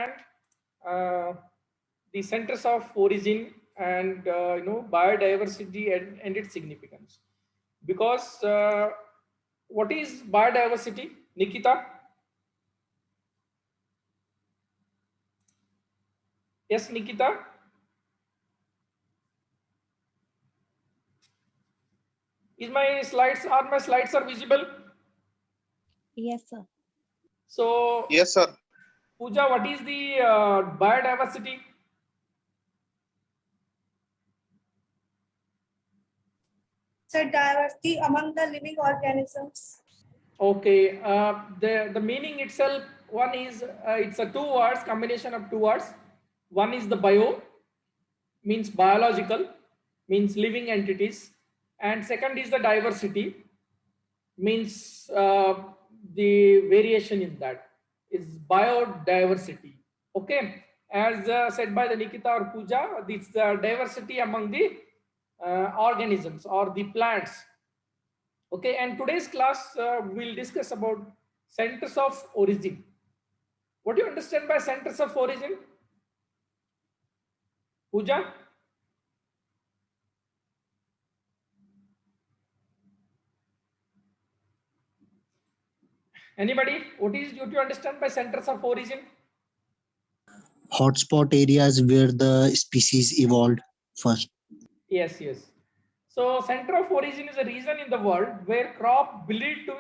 uh, the centers of origin and biodiversity and its significance. Because what is biodiversity, Nikita? Yes, Nikita. Is my slides are visible? Yes, sir. So, Yes, sir. Pooja, what is the biodiversity? So diversity among the living organisms. Okay, the meaning itself, one is it's a two words, combination of two words. One is the bio, means biological, means living entities, and second is the diversity, means the variation in that is biodiversity. Okay, as said by the Nikita or Pooja, it's the diversity among the organisms or the plants. Okay, and today's class will discuss about centers of origin. What do you understand by centers of origin, Pooja? Anybody? What do you understand by centers of origin? Hotspot areas where the species evolved first. Yes, yes. So center of origin is a region in the world where crop believed to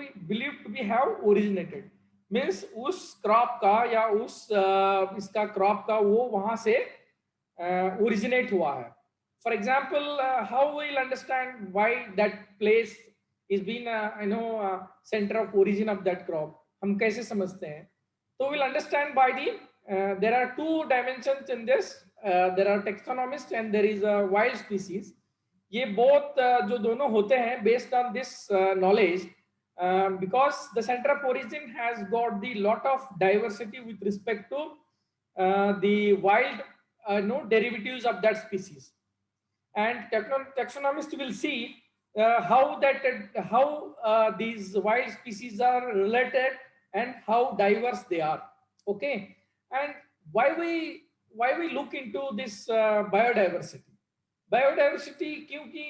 be have originated. Means उस crop का या उस इसका crop का वो वहां से originate हुआ है. For example, how we'll understand why that place is being center of origin of that crop. हम कैसे समझते हैं? So we'll understand by the there are two dimensions in this. There are taxonomists and there is a wild species. ये both जो दोनों होते हैं based on this knowledge, because the center of origin has got the lot of diversity with respect to the wild derivatives of that species, and taxonomists will see how these wild species are related and how diverse they are. Okay, and why we look into this biodiversity क्योंकि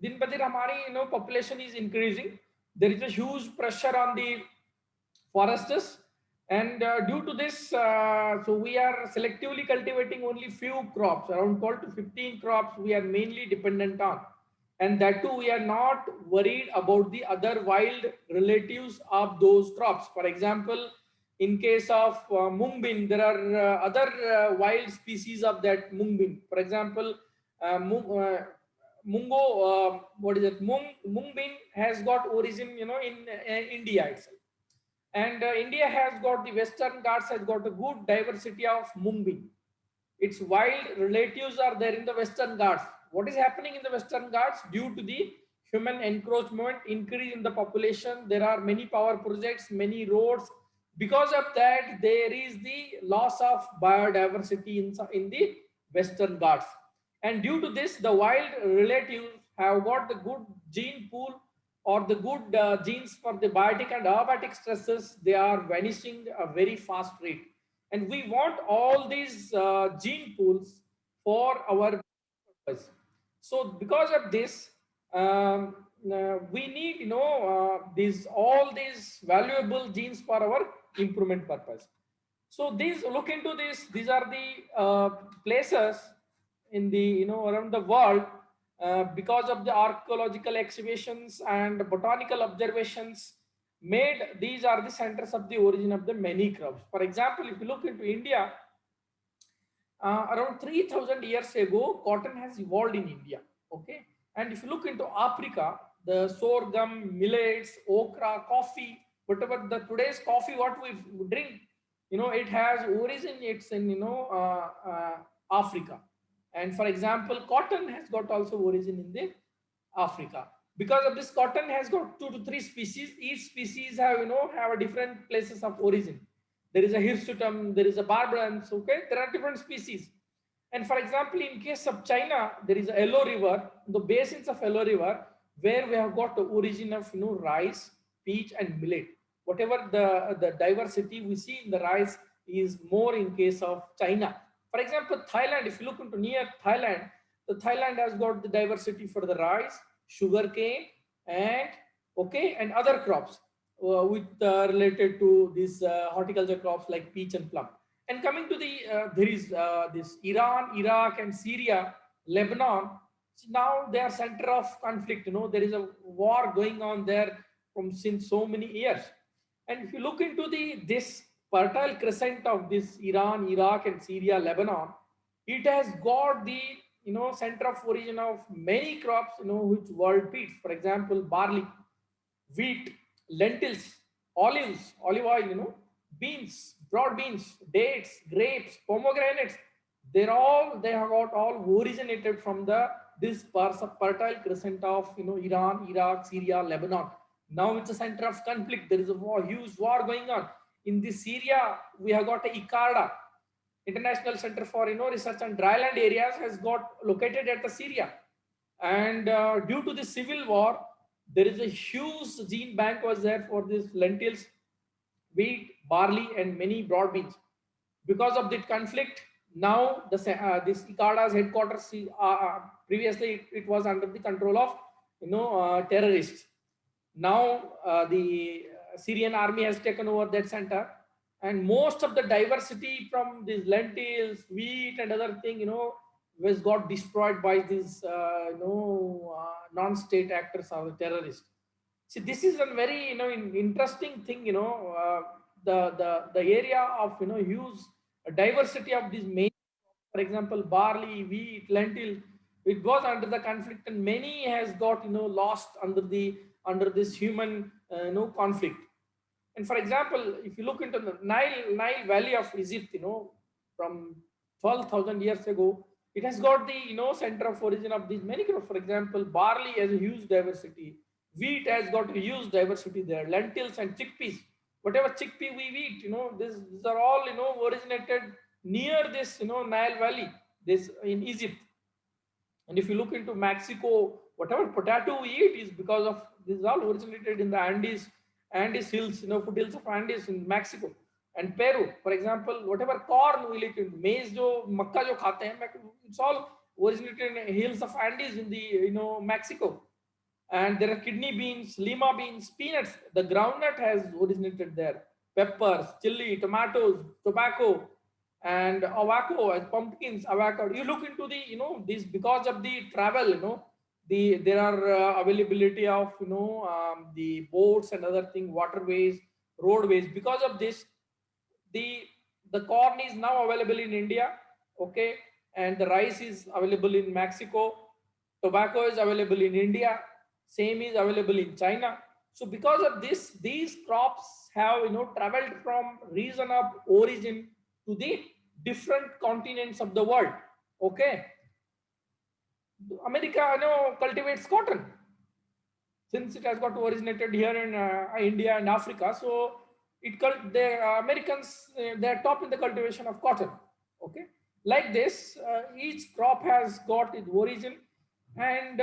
दिन ब दिन हमारी population is increasing. There is a huge pressure on the forests, and due to this, so we are selectively cultivating only few crops, around 12 to 15 crops we are mainly dependent on, and that too we are not worried about the other wild relatives of those crops. For example, in case of mung bean, there are other wild species of that mung bean. For example, mungo, what is it? Mung bean has got origin, in India itself, and India has got the Western Ghats has got a good diversity of mung bean. Its wild relatives are there in the Western Ghats. What is happening in the Western Ghats due to the human encroachment, increase in the population? There are many power projects, many roads. Because of that, there is the loss of biodiversity in the Western Ghats. And due to this, the wild relatives have got the good gene pool or the good genes for the biotic and abiotic stresses. They are vanishing at a very fast rate. And we want all these gene pools for our purpose. So because of this, we need these all these valuable genes for our improvement purpose. So these look into this. These are the places in the around the world, because of the archaeological excavations and botanical observations made. These are the centers of the origin of the many crops. For example, if you look into India, around 3000 years ago, cotton has evolved in India. Okay, and if you look into Africa, the sorghum, millets, okra, coffee, whatever the today's coffee what we drink, it has origin. It's in Africa. And for example, cotton has got also origin in the Africa. Because of this, cotton has got 2 to 3 species. Each species have a different places of origin. There is a hirsutum, there is a barbarans. Okay, there are different species. And for example, in case of China, there is a Yellow River, the basins of Yellow River, where we have got the origin of rice, peach, and millet. Whatever the diversity we see in the rice is more in case of China. For example, Thailand, if you look into near Thailand, the Thailand has got the diversity for the rice, sugarcane, and okay, and other crops with related to these horticulture crops like peach and plum. And coming to the there is this Iran, Iraq, and Syria, Lebanon. Now they are center of conflict. You know, there is a war going on there from since so many years. And if you look into the this fertile crescent of this Iran, Iraq, and Syria, Lebanon, it has got the center of origin of many crops which world feeds. For example, barley, wheat, lentils, olives, olive oil, beans, broad beans, dates, grapes, pomegranates. They have got all originated from the this fertile crescent of Iran, Iraq, Syria, Lebanon. Now it's a center of conflict. There is a huge war going on. In this Syria, we have got a ICARDA, International Center for Research on Dryland Areas, has got located at the Syria. And due to the civil war, there is a huge gene bank was there for these lentils, wheat, barley, and many broad beans. Because of that conflict, now this ICARDA's headquarters, previously it was under the control of terrorists. Now the Syrian army has taken over that center, and most of the diversity from these lentils, wheat, and other thing, was got destroyed by these non-state actors or the terrorists. See, this is a very interesting thing. The area of huge diversity of these main, for example, barley, wheat, lentil. It was under the conflict, and many has got lost under this human conflict. And for example, if you look into the Nile Valley of Egypt, from 12,000 years ago, it has got the center of origin of these many crops. For example, barley has a huge diversity. Wheat has got a huge diversity there. Lentils and chickpeas, whatever chickpea we eat, these are all originated near this Nile Valley, this in Egypt. And if you look into Mexico, whatever potato we eat is because of this all originated in the Andes hills, foothills of Andes in Mexico. And Peru, for example, whatever corn we eat, maize, makka jo khate hain, it's all originated in hills of Andes in the Mexico. And there are kidney beans, lima beans, peanuts. The groundnut has originated there. Peppers, chili, tomatoes, tobacco, and avocado, and pumpkins, avocado. You look into the this because of the travel, there are availability of the boats and other thing, waterways, roadways. Because of this, the corn is now available in India, okay, and the rice is available in Mexico. Tobacco is available in India. Same is available in China. So because of this, these crops have traveled from region of origin to the different continents of the world. Okay, America cultivates cotton since it has got originated here in India and Africa. So the Americans, they're top in the cultivation of cotton. Okay, like this, each crop has got its origin. And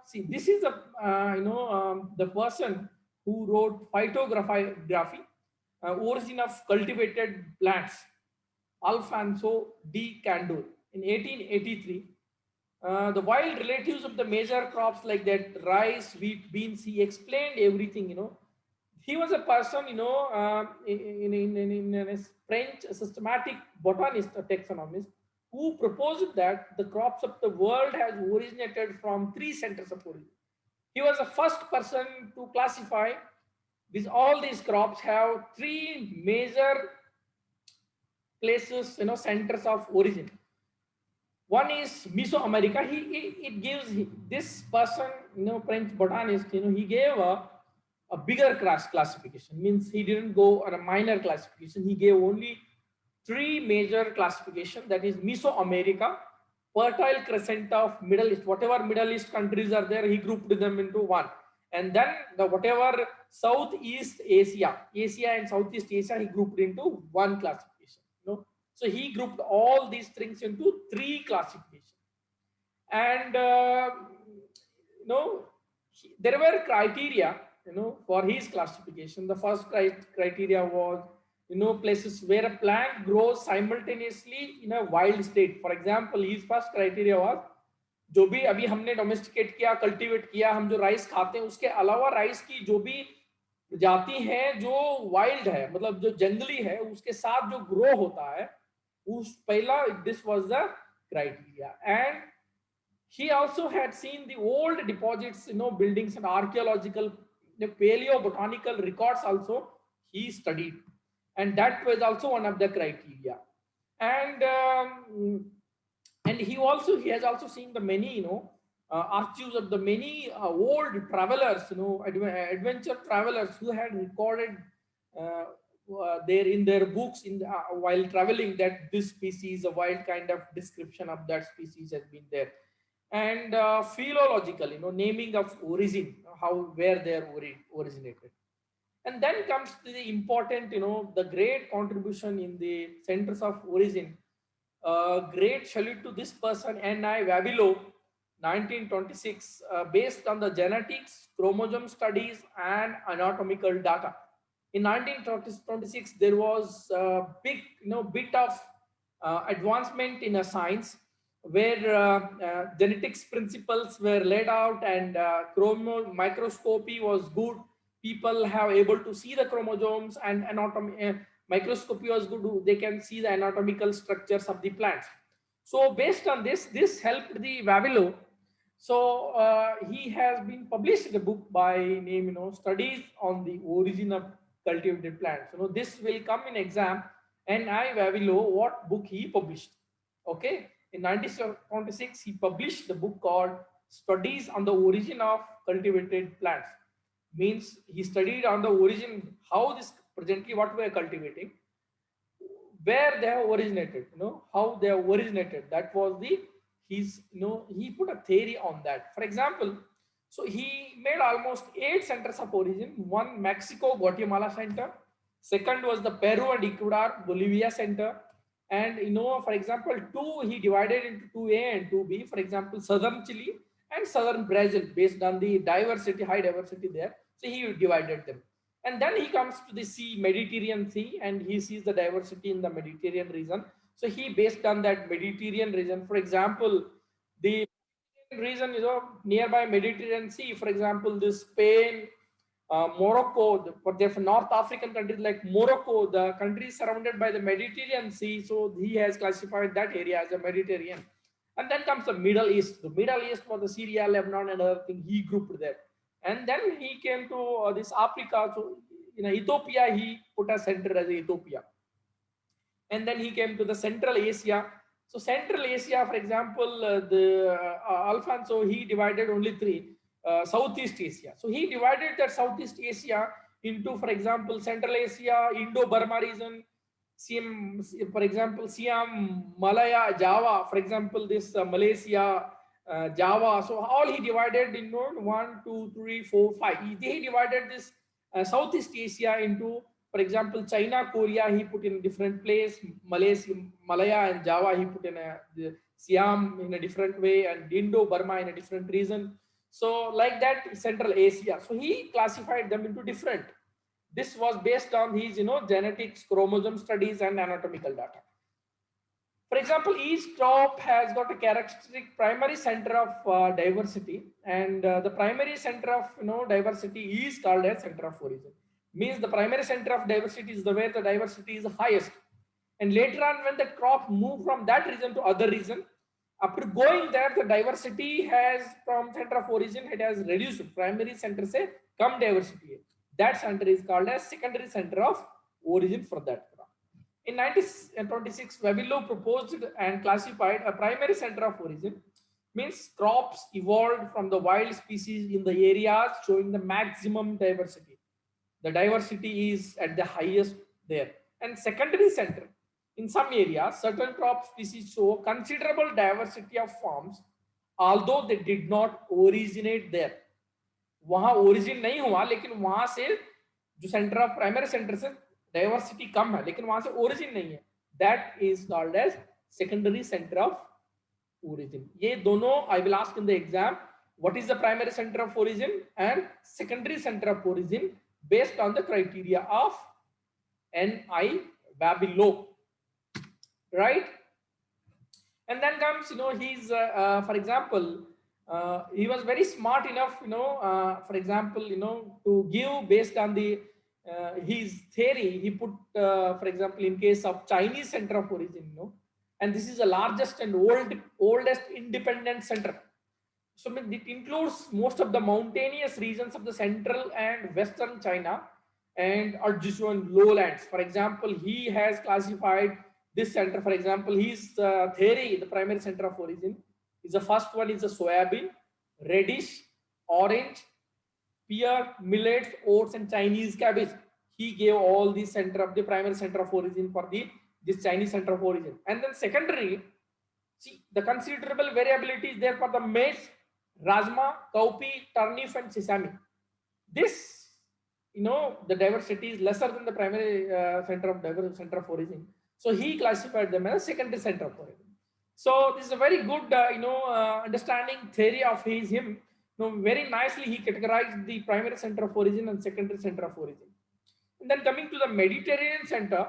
see, this is the person who wrote Phytography, Origin of Cultivated Plants, Alfonso D. Candur, in 1883. The wild relatives of the major crops like that, rice, wheat, beans, he explained everything. He was a person, in a French systematic botanist, a taxonomist, who proposed that the crops of the world has originated from 3 centers of origin. He was the first person to classify all these crops have 3 major places, centers of origin. One is Mesoamerica. It gives this person, French botanist, he gave a bigger classification. Means he didn't go on a minor classification. He gave only 3 major classification. That is Mesoamerica, fertile crescent of Middle East. Whatever Middle East countries are there, he grouped them into one. And then whatever Southeast Asia and Southeast Asia, he grouped into one classification. So he grouped all these things into 3 classifications. And there were criteria, for his classification. The first criteria was places where a plant grows simultaneously in a wild state. For example, his first criteria was जो भी अभी हमने domesticate किया, cultivate किया, हम जो rice खाते हैं उसके अलावा राइस की जो भी जाति है जो वाइल्ड है, मतलब जो जंगली है, उसके साथ जो ग्रो होता है, उस पहला this was the criteria. And he also had seen the old deposits, buildings and archaeological, paleobotanical records also he studied, and that was also one of the criteria. And he has also seen the many archives of the many old travelers, adventure travelers who had recorded there in their books while traveling that this species, a wild kind of description of that species has been there. And philological, naming of origin, where they are originated. And then comes the important, the great contribution in the centers of origin. Great salute to this person, N.I. Wawilo, 1926, based on the genetics, chromosome studies, and anatomical data. In 1926, there was a big, bit of advancement in a science where genetics principles were laid out, and microscopy was good. People have able to see the chromosomes, and anatomy. Microscopy was good. They can see the anatomical structures of the plants. So based on this helped the Wawilo. So he has been published a book by name, Studies on the Origin of Cultivated Plants. This will come in exam. N.I. Wawilo, what book he published? Okay. In 1926, he published the book called Studies on the Origin of Cultivated Plants. Means he studied on the origin, how this presently what we are cultivating, where they have originated, how they have originated. That was he put a theory on that. For example, so he made almost 8 centers of origin. One, Mexico, Guatemala center. Second was the Peru and Ecuador, Bolivia center. And for example, 2 he divided into 2A and 2B. For example, southern Chile and southern Brazil, based on the diversity, high diversity there. So he divided them. And then he comes to the sea, Mediterranean Sea, and he sees the diversity in the Mediterranean region. So he based on that Mediterranean region. For example, the region, nearby Mediterranean Sea, for example, this Spain, Morocco, for North African countries like Morocco, the country is surrounded by the Mediterranean Sea, so he has classified that area as a Mediterranean. And then comes the Middle East. The Middle East was the Syria, Lebanon, and other thing he grouped there. And then he came to this Africa. So in Ethiopia, he put a center as Ethiopia. And then he came to the Central Asia. So Central Asia, for example, Alfonso, he divided only 3. Southeast Asia. So he divided that Southeast Asia into, for example, Central Asia, Indo-Burma region, for example, Siam, Malaya, Java, for example, this Malaysia, Java. So all he divided in 1, 2, 3, 4, 5. He divided this Southeast Asia into, for example, China, Korea, he put in a different place, Malaysia, Malaya and Java, he put in Siam in a different way, and Indo-Burma in a different region. So like that, Central Asia. So he classified them into different. This was based on his, genetics, chromosome studies, and anatomical data. For example, each crop has got a characteristic primary center of diversity, and the primary center of diversity is called as center of origin. Means the primary center of diversity is where the diversity is highest, and later on when the crop move from that region to other region, after going there, the diversity has from center of origin, it has reduced. Primary center se come diversity. That center is called as secondary center of origin for that crop. In 1926, Wawilo proposed and classified a primary center of origin. Means crops evolved from the wild species in the areas showing the maximum diversity. The diversity is at the highest there. And secondary center. In some areas, certain crop species show considerable diversity of forms, although they did not originate there. वहां origin नहीं हुआ, लेकिन वहां से जो center of primary center से diversity कम है, लेकिन वहां से origin नहीं है. That is called as secondary center of origin. ये दोनों I will ask in the exam. What is the primary center of origin and secondary center of origin based on the criteria of N-I, Babilo, right? And then comes, he's, for example, he was very smart enough, for example, to give based on the his theory. He put, for example, in case of Chinese center of origin, and this is the largest and oldest independent center. So it includes most of the mountainous regions of the central and western China and adjacent lowlands. For example, he has classified this center. For example, his theory, the primary center of origin, is the first one is the soybean, radish, orange, pear, millets, oats, and Chinese cabbage. He gave all the center of the primary center of origin for this Chinese center of origin. And then secondary, see the considerable variability is there for the maize, rajma, cowpea, turnip, and sesame. This, the diversity is lesser than the primary center of origin. So he classified them as secondary center of origin. So this is a very good, understanding theory of him. Very nicely he categorized the primary center of origin and secondary center of origin. And then coming to the Mediterranean center.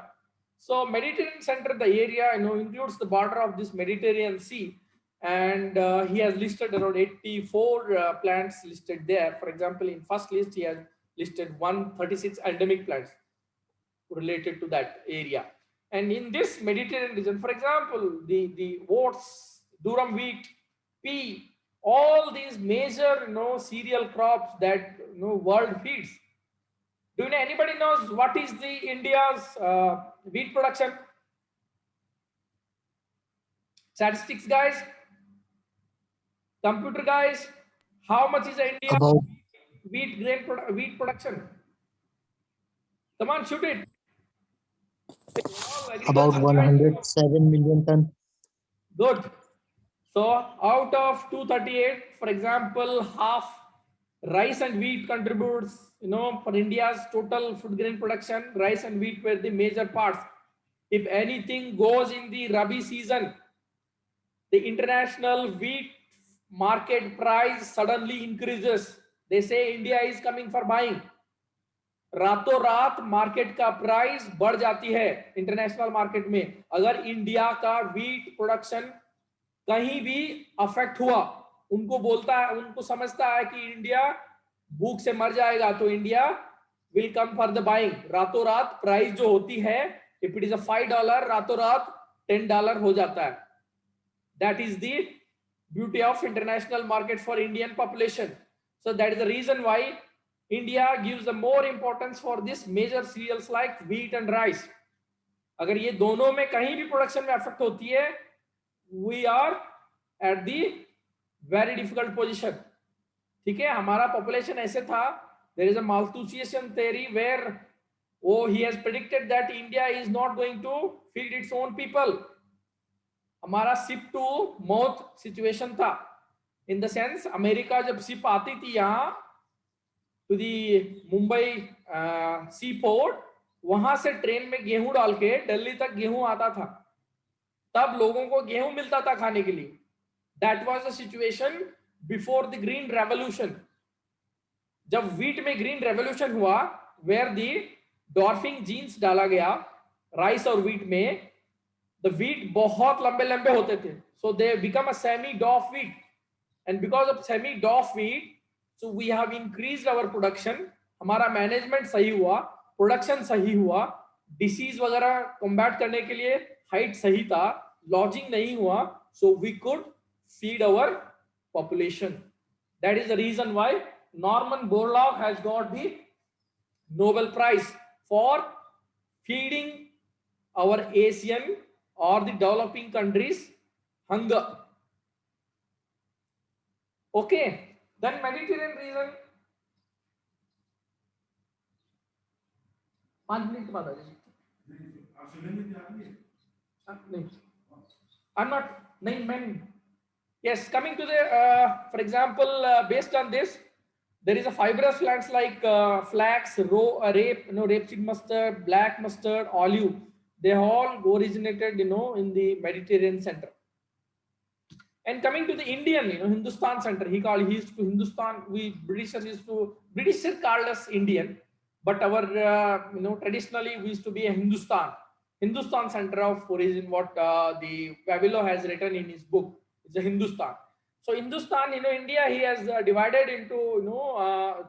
So Mediterranean center, the area, includes the border of this Mediterranean Sea. And he has listed around 84 plants listed there. For example, in first list, he has listed 136 endemic plants related to that area. And in this Mediterranean region, for example, the oats, durum wheat, pea, all these major cereal crops that world feeds. Do you know, anybody knows what is the India's wheat production? Statistics guys, computer guys, how much is India About wheat production? Come on, shoot it. about 107 million ton. Good. So out of 238, for example, half rice and wheat contributes, for India's total food grain production. Rice and wheat were the major parts. If anything goes in the Rabi season, the international wheat market price suddenly increases. They say India is coming for buying. रातों रात market का price बढ़ जाती है international market में अगर India का wheat production कहीं भी अफेक्ट हुआ. उनको समझता है कि इंडिया भूख से मर जाएगा, तो India will come for the buying. रातों रात प्राइस जो होती है, इफ इट इज अ $5, रातों रात $10 हो जाता है. That is the beauty of international market for Indian population. So that is the reason why India gives the more importance for this major cereals like wheat and rice. अगर ये दोनों में कहीं भी प्रोडक्शन में अफेक्ट होती है, we are at the very difficult position. ठीक है, हमारा पॉपुलेशन ऐसे था. There is a Malthusian theory where he has predicted that India is not going to feed its own people. हमारा ship to mouth situation था. In the sense, America जब ship आती थी यहाँ to the Mumbai sea port, वहां से train में गेहूं डाल के दिल्ली तक गेहूं आता था, तब लोगों को गेहूं मिलता था खाने के लिए. That was the situation before the green revolution. जब व्हीट में ग्रीन रेवोल्यूशन हुआ, वेयर द डॉर्फिंग जीन्स डाला गया राइस और व्हीट में, द व्हीट बहुत लंबे लंबे होते थे. So they become a semi dwarf wheat, and because of semi dwarf wheat, so we have increased our production. हमारा मैनेजमेंट सही हुआ, प्रोडक्शन सही हुआ, डिसीज वगैरह कॉम्बैट करने के लिए हाइट सही था, लॉजिंग नहीं हुआ, so we could feed our population. That is the reason why Norman Borlaug has got the Nobel Prize for feeding our Asian or the developing countries hunger. Okay. Then Mediterranean region. 5 minutes बाद आ जाइए. I'm not. नहीं मैं. Yes, coming to the for example, based on this, there is a fibrous plants like flax, rapeseed mustard, black mustard, olive. They all originated, in the Mediterranean center. And coming to the Indian, Hindustan center, Britishers called us Indian. but our traditionally we used to be a Hindustan center of origin. What the Pavilo has written in his book is a Hindustan. So Hindustan, India, he has divided into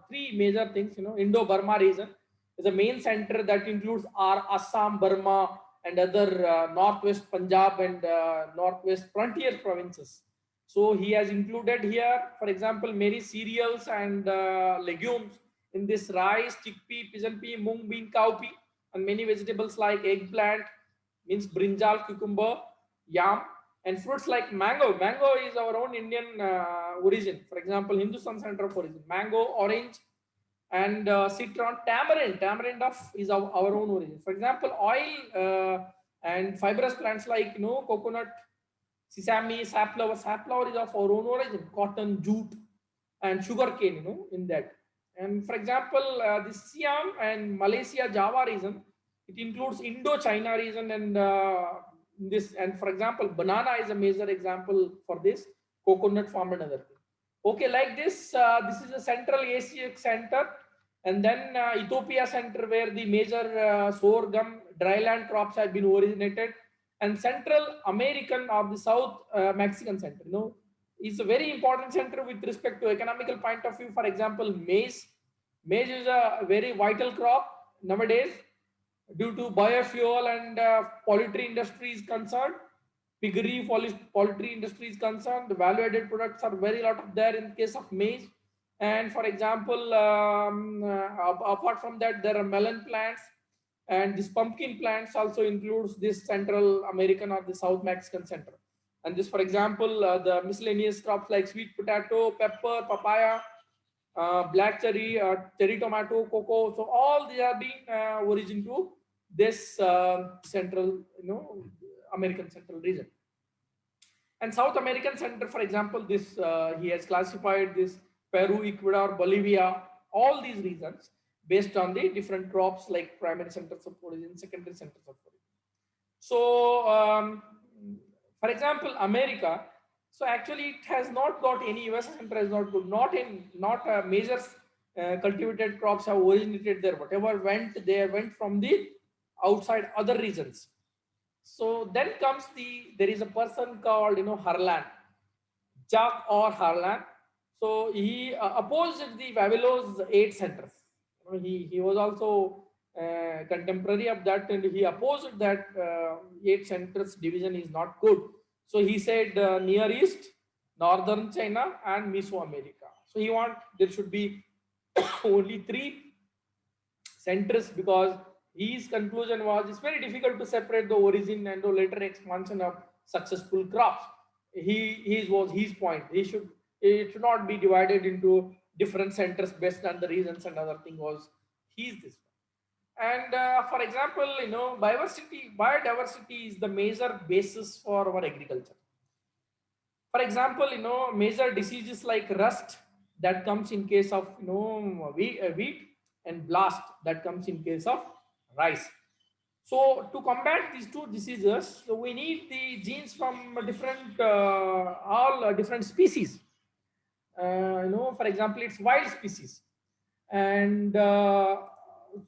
three major things. Indo-Burma region is a main center that includes our Assam, Burma, and other northwest Punjab and northwest frontier provinces. So he has included here, for example, many cereals and legumes in this: rice, chickpea, pigeon pea, mung bean, cowpea, and many vegetables like eggplant, means brinjal, cucumber, yam, and fruits like mango. Mango is our own Indian origin. For example, Hindustan center of origin. Mango, orange, and citron, tamarind. Tamarind is our own origin. For example, oil and fibrous plants like coconut, sesame, safflower. Safflower is of our own origin. Cotton, jute, and sugar cane. In that. And for example, the Siam and Malaysia Java region, it includes Indo-China region and this. And for example, banana is a major example for this. Coconut farm and other thing. Okay, like this, this is a Central Asia center, and then Ethiopia center where the major sorghum dryland crops have been originated, and Central American or the South Mexican center. Is a very important center with respect to economical point of view. For example, maize. Maize is a very vital crop nowadays due to biofuel and poultry industry is concerned. Piggery, poultry industry is concerned. The value-added products are very lot of there in case of maize. And for example, apart from that, there are melon plants, and this pumpkin plants also includes this Central American or the South Mexican center. And this, for example, the miscellaneous crops like sweet potato, pepper, papaya, black cherry, cherry tomato, cocoa. So all these are being origin to this Central, American Central region. And South American center, for example, this he has classified this Peru, Ecuador, Bolivia, all these regions based on the different crops like primary centers of origin, secondary centers of origin. So, for example, America. So actually, it has not got any US center has not good. Not major cultivated crops have originated there. Whatever went, they went from the outside other regions. So then comes there is a person called Harlan, Jacques or Harlan. So he opposed the Vavilo's 8 centers. He was also contemporary of that, and he opposed that 8 centers division is not good. So he said Near East, Northern China, and Mesoamerica. So there should be only 3 centers, because his conclusion was it's very difficult to separate the origin and the later expansion of successful crops. Was his point. It should not be divided into different centers based on the regions, and other thing was this one. And for example, biodiversity is the major basis for our agriculture. For example, major diseases like rust that comes in case of wheat, and blast that comes in case of rice. So to combat these 2 diseases, so we need the genes from different different species. For example, it's wild species, and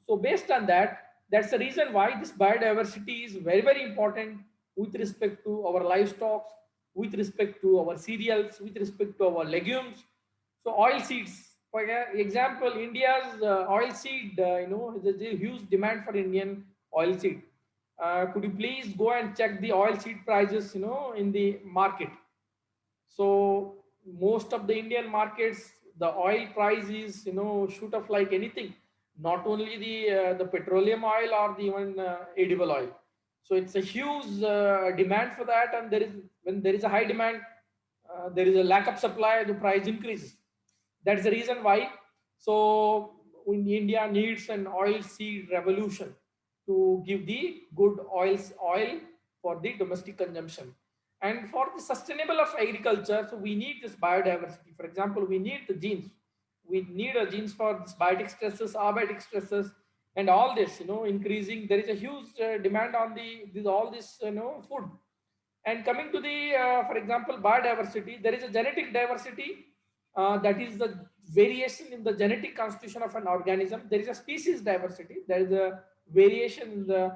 so based on that, that's the reason why this biodiversity is very, very important with respect to our livestock, with respect to our cereals, with respect to our legumes. So oil seeds, for example, India's oil seed, there's a huge demand for Indian oil seed. Could you please go and check the oil seed prices, in the market? So most of the Indian markets, the oil price is, shoot up like anything. Not only the petroleum oil or the even edible oil. So it's a huge demand for that, and when there is a high demand, there is a lack of supply, the price increases. That's the reason why. So India needs an oil seed revolution to give the good oil for the domestic consumption. And for the sustainable of agriculture, so we need this biodiversity. For example, we need the genes. We need genes for this biotic stresses, abiotic stresses, and all this, increasing. There is a huge demand on all this, food. And coming to the, for example, biodiversity, there is a genetic diversity. That is the variation in the genetic constitution of an organism. There is a species diversity. There is a variation in the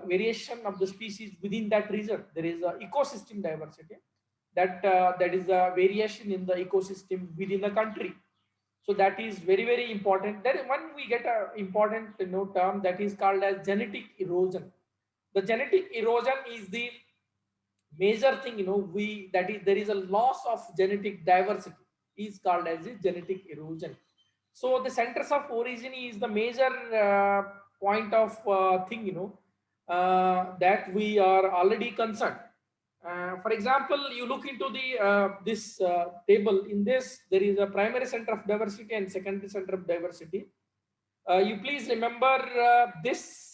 variation of the species within that region. There is a ecosystem diversity. That is a variation in the ecosystem within the country. So that is very, very important. Then when we get a important term that is called as genetic erosion. The genetic erosion is the major thing, there is a loss of genetic diversity is called as a genetic erosion. So the centers of origin is the major point of thing, that we are already concerned. For example, you look into the this table. In this, there is a primary center of diversity and secondary center of diversity. You please remember this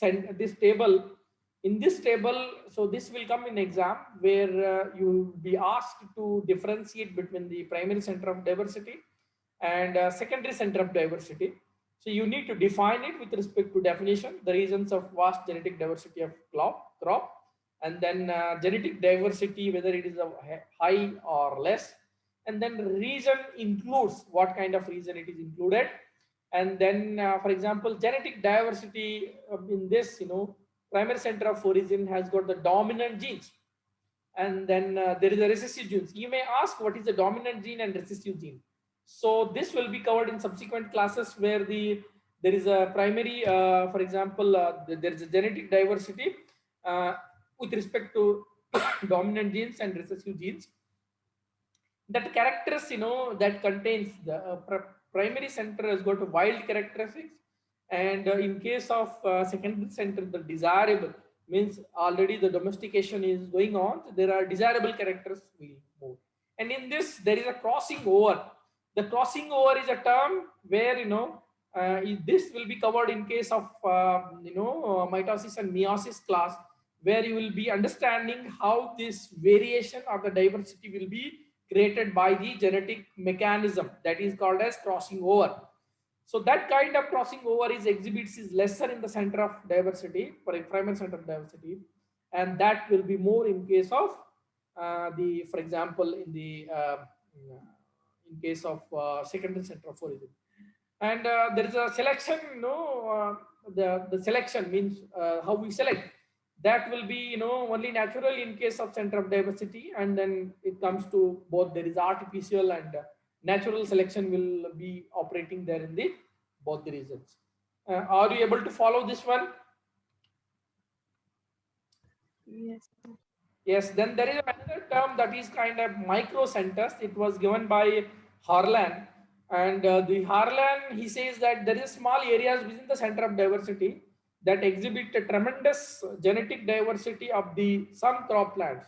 table. In this table, so this will come in exam where you will be asked to differentiate between the primary center of diversity and secondary center of diversity. So you need to define it with respect to definition, the reasons of vast genetic diversity of crop, and then genetic diversity, whether it is a high or less, and then region includes what kind of region it is included, and then for example, genetic diversity in this, primary center of origin has got the dominant genes, and then there is a recessive genes. You may ask what is the dominant gene and recessive gene. So this will be covered in subsequent classes where there is a primary, for example, there is a genetic diversity with respect to dominant genes and recessive genes. That characters, that contains the primary center has got wild characteristics, and in case of secondary center, the desirable means already the domestication is going on. So there are desirable characters will move. And in this, there is a crossing over. The crossing over is a term where this will be covered in case of mitosis and meiosis class, where you will be understanding how this variation of the diversity will be created by the genetic mechanism that is called as crossing over. So that kind of crossing over exhibits is lesser in the center of diversity, for a primary center of diversity, and that will be more in case of for example, in case of secondary center of origin. And there is a selection, the selection means how we select. That will be only natural in case of center of diversity, and then it comes to both there is artificial and natural selection will be operating there in the both the regions. Are you able to follow this one? Yes. Yes. Then there is another term that is kind of micro centers. It was given by Harlan, and the Harlan, he says that there is small areas within the center of diversity that exhibit a tremendous genetic diversity of some crop plants.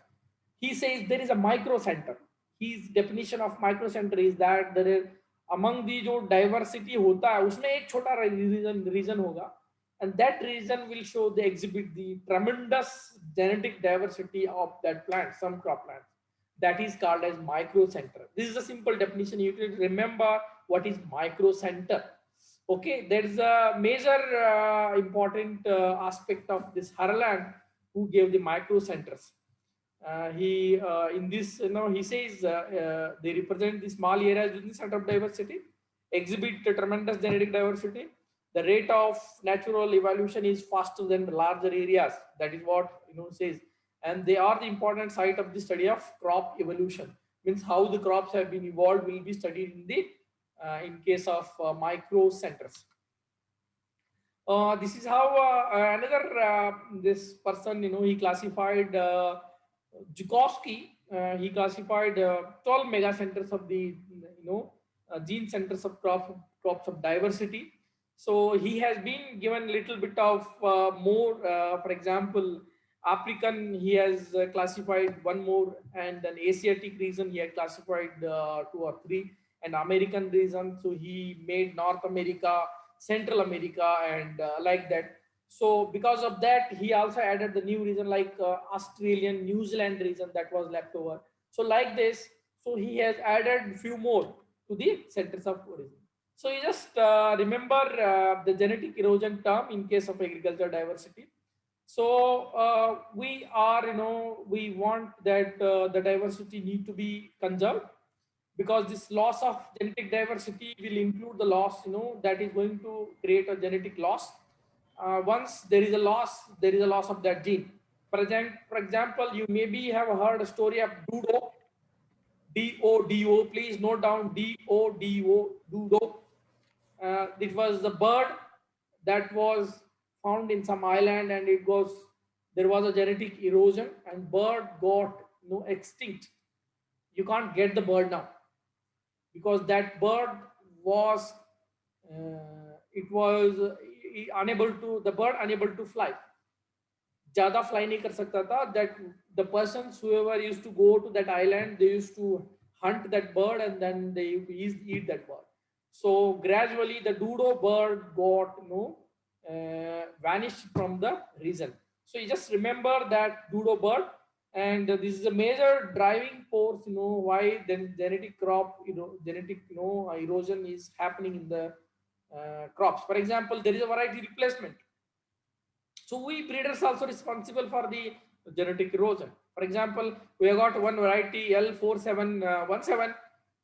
He says there is a micro center. His definition of micro center is that there is among the जो diversity होता है उसमें एक छोटा region होगा, and that region will show the exhibit the tremendous genetic diversity of that plant, some crop plants. That is called as micro center. This is a simple definition. You can remember what is micro center. Okay, there is a major important aspect of this Harlan who gave the micro centers. He in this, he says they represent the small areas within the center of diversity, exhibit a tremendous genetic diversity. The rate of natural evolution is faster than the larger areas. That is what says, and they are the important site of the study of crop evolution. Means how the crops have been evolved will be studied in the in case of micro centers. This is how another this person, he classified Zukowski. He classified 12 mega centers of the gene centers of crops of diversity. So he has been given a little bit of more. For example, African he has classified one more, and then Asiatic region he had classified 2 or 3, and American region. So he made North America, Central America, and like that. So because of that, he also added the new region like Australian, New Zealand region that was left over. So like this, so he has added few more to the centers of origin. So you just remember the genetic erosion term in case of agriculture diversity. So we are, we want that the diversity need to be conserved. because this loss of genetic diversity will include the loss, that is going to create a genetic loss. Once there is a loss, there is a loss of that gene. For example, you maybe have heard a story of Dodo, D-O-D-O. Please note down D-O-D-O, Dodo. It was the bird that was found in some island, and there was a genetic erosion, and bird got extinct. You can't get the bird now because that bird was it was the bird unable to fly. ज़्यादा fly नहीं कर सकता था. That the persons whoever used to go to that island, they used to hunt that bird and then they eat that bird. So gradually the Dodo bird got vanished from the region. So you just remember that Dodo bird, and this is a major driving force, why then genetic crop, genetic erosion is happening in the crops. For example, there is a variety replacement. So we breeders also responsible for the genetic erosion. For example, we have got one variety L4717,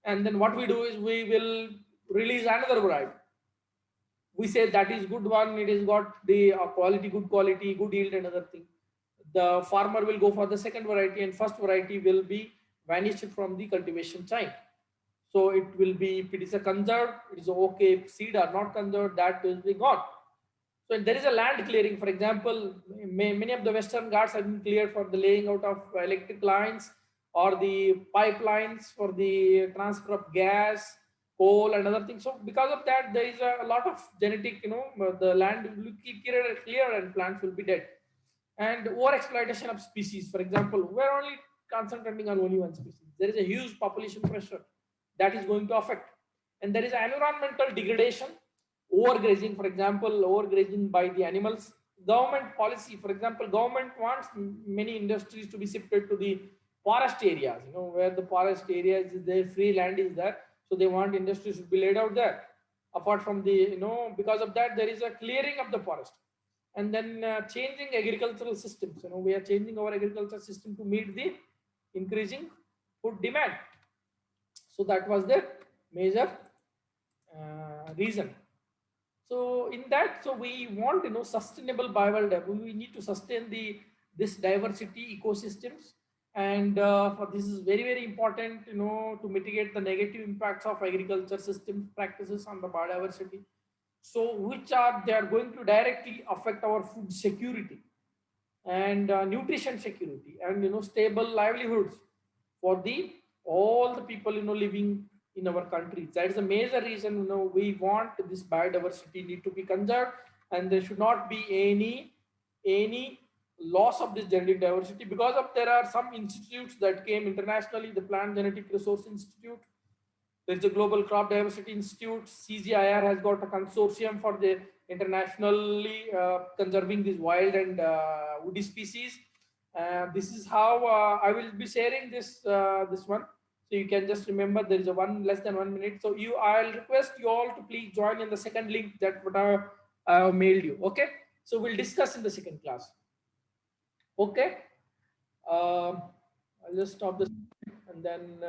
and then what we do is we will release another variety. We say that is good one, it has got the quality, good yield and other thing. The farmer will go for the second variety, and first variety will be vanished from the cultivation chain. So it will be, if it is a conserved, it is okay. Seed are not conserved, that will be gone. So there is a land clearing. For example, many of the Western Ghats have been cleared for the laying out of electric lines or the pipelines for the transfer of gas, coal and other things. So because of that, there is a lot of genetic, the land will be clear and plants will be dead. And over exploitation of species. For example, we're only concentrating on only one species. There is a huge population pressure that is going to affect. And there is environmental degradation, overgrazing, for example, overgrazing by the animals. Government policy, for example, government wants many industries to be shifted to the forest areas, where the forest areas is there, free land is there. So they want industries to be laid out there. Apart from the, because of that, there is a clearing of the forest. And then changing agricultural systems. We are changing our agricultural system to meet the increasing food demand. So that was the major reason. So in that, so we want sustainable bioworld. We need to sustain this diversity ecosystems, and for this is very, very important to mitigate the negative impacts of agriculture system practices on the biodiversity. So they are going to directly affect our food security and nutrition security and stable livelihoods for all the people living in our country. That is a major reason we want this biodiversity need to be conserved, and there should not be any loss of this genetic diversity. Because of there are some institutes that came internationally, the Plant Genetic Resource Institute, there's the Global Crop Diversity Institute. CGIAR has got a consortium for the internationally conserving these wild and woody species. This is how I will be sharing this one. So you can just remember there is a less than 1 minute. So I'll request you all to please join in the second link that what I have mailed you. Okay. So we'll discuss in the second class. Okay. I'll just stop this and then.